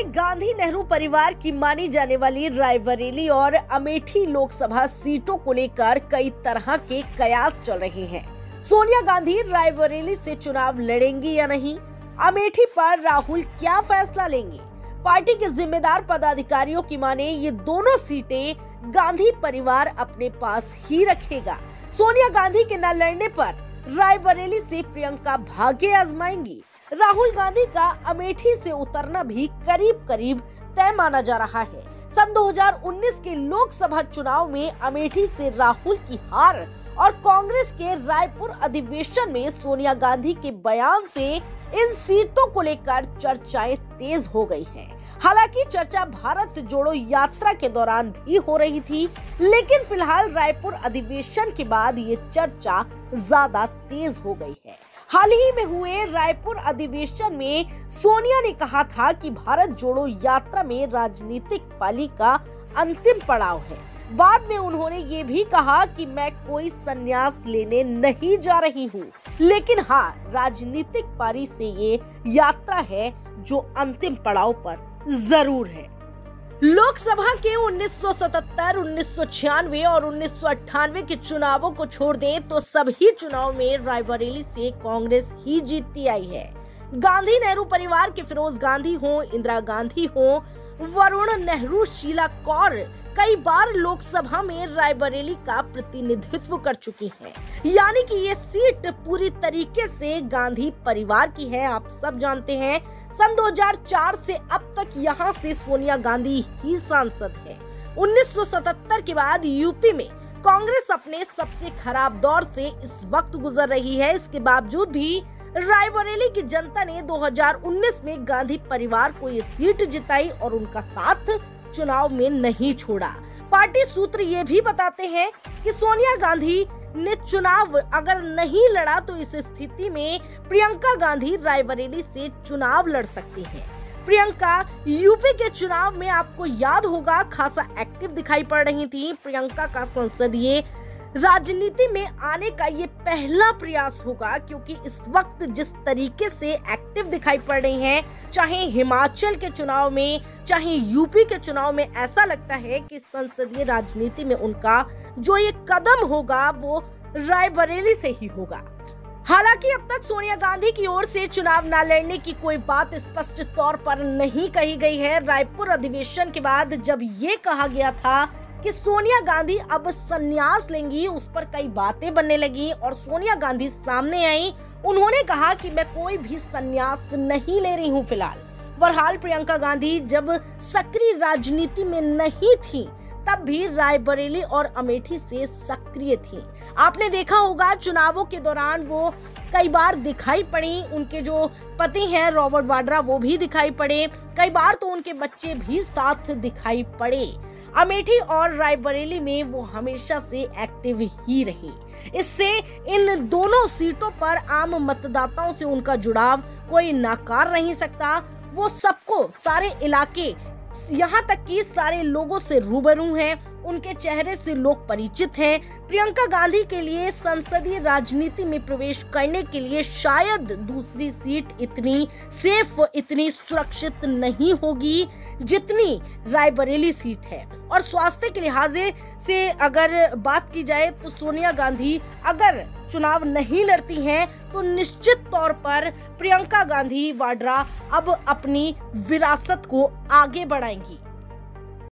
गांधी नेहरू परिवार की मानी जाने वाली रायबरेली और अमेठी लोकसभा सीटों को लेकर कई तरह के कयास चल रहे हैं। सोनिया गांधी रायबरेली से चुनाव लड़ेंगी या नहीं? अमेठी पर राहुल क्या फैसला लेंगे? पार्टी के जिम्मेदार पदाधिकारियों की माने ये दोनों सीटें गांधी परिवार अपने पास ही रखेगा। सोनिया गांधी के न लड़ने पर रायबरेली से प्रियंका भाग्य आजमाएंगी। राहुल गांधी का अमेठी से उतरना भी करीब करीब तय माना जा रहा है। सन 2019 के लोकसभा चुनाव में अमेठी से राहुल की हार और कांग्रेस के रायपुर अधिवेशन में सोनिया गांधी के बयान से इन सीटों को लेकर चर्चाएं तेज हो गई हैं। हालांकि चर्चा भारत जोड़ो यात्रा के दौरान भी हो रही थी, लेकिन फिलहाल रायपुर अधिवेशन के बाद ये चर्चा ज्यादा तेज हो गई है। हाल ही में हुए रायपुर अधिवेशन में सोनिया ने कहा था कि भारत जोड़ो यात्रा में राजनीतिक पाली का अंतिम पड़ाव है। बाद में उन्होंने ये भी कहा कि मैं कोई संन्यास लेने नहीं जा रही हूँ, लेकिन हाँ, राजनीतिक पारी से ये यात्रा है जो अंतिम पड़ाव पर जरूर है। लोकसभा के 1977, 1996 और 1998 के चुनावों को छोड़ दें तो सभी चुनाव में रायबरेली से कांग्रेस ही जीतती आई है। गांधी नेहरू परिवार के फिरोज गांधी हो, इंदिरा गांधी हो, वरुण नेहरू, शीला कौर कई बार लोकसभा में रायबरेली का प्रतिनिधित्व कर चुकी हैं। यानी कि ये सीट पूरी तरीके से गांधी परिवार की है। आप सब जानते हैं सन 2004 से अब तक यहाँ से सोनिया गांधी ही सांसद है। 1977 के बाद यूपी में कांग्रेस अपने सबसे खराब दौर से इस वक्त गुजर रही है। इसके बावजूद भी रायबरेली की जनता ने 2019 में गांधी परिवार को ये सीट जिताई और उनका साथ चुनाव में नहीं छोड़ा। पार्टी सूत्र ये भी बताते हैं कि सोनिया गांधी ने चुनाव अगर नहीं लड़ा तो इस स्थिति में प्रियंका गांधी रायबरेली से चुनाव लड़ सकती हैं। प्रियंका यूपी के चुनाव में आपको याद होगा खासा एक्टिव दिखाई पड़ रही थी। प्रियंका का संसदीय राजनीति में आने का ये पहला प्रयास होगा, क्योंकि इस वक्त जिस तरीके से एक्टिव दिखाई पड़ रही हैं, चाहे हिमाचल के चुनाव में चाहे यूपी के चुनाव में, ऐसा लगता है कि संसदीय राजनीति में उनका जो ये कदम होगा वो रायबरेली से ही होगा। हालांकि अब तक सोनिया गांधी की ओर से चुनाव न लड़ने की कोई बात स्पष्ट तौर पर नहीं कही गई है। रायपुर अधिवेशन के बाद जब ये कहा गया था कि सोनिया गांधी अब संन्यास लेंगी, उस पर कई बातें बनने लगी और सोनिया गांधी सामने आई। उन्होंने कहा कि मैं कोई भी संन्यास नहीं ले रही हूँ फिलहाल। बहरहाल प्रियंका गांधी जब सक्रिय राजनीति में नहीं थी तब भी रायबरेली और अमेठी से सक्रिय थी। आपने देखा होगा चुनावों के दौरान वो कई बार दिखाई पड़ी। उनके जो पति हैं रॉबर्ट वाड्रा वो भी दिखाई पड़े, कई बार तो उनके बच्चे भी साथ दिखाई पड़े। अमेठी और रायबरेली में वो हमेशा से एक्टिव ही रही। इससे इन दोनों सीटों पर आम मतदाताओं से उनका जुड़ाव कोई नकार नहीं सकता। वो सबको, सारे इलाके, यहाँ तक कि सारे लोगों से रूबरू हैं, उनके चेहरे से लोग परिचित हैं। प्रियंका गांधी के लिए संसदीय राजनीति में प्रवेश करने के लिए शायद दूसरी सीट इतनी सेफ, इतनी सुरक्षित नहीं होगी जितनी रायबरेली सीट है। और स्वास्थ्य के लिहाज से अगर बात की जाए तो सोनिया गांधी अगर चुनाव नहीं लड़ती हैं तो निश्चित तौर पर प्रियंका गांधी वाड्रा अब अपनी विरासत को आगे बढ़ाएंगी।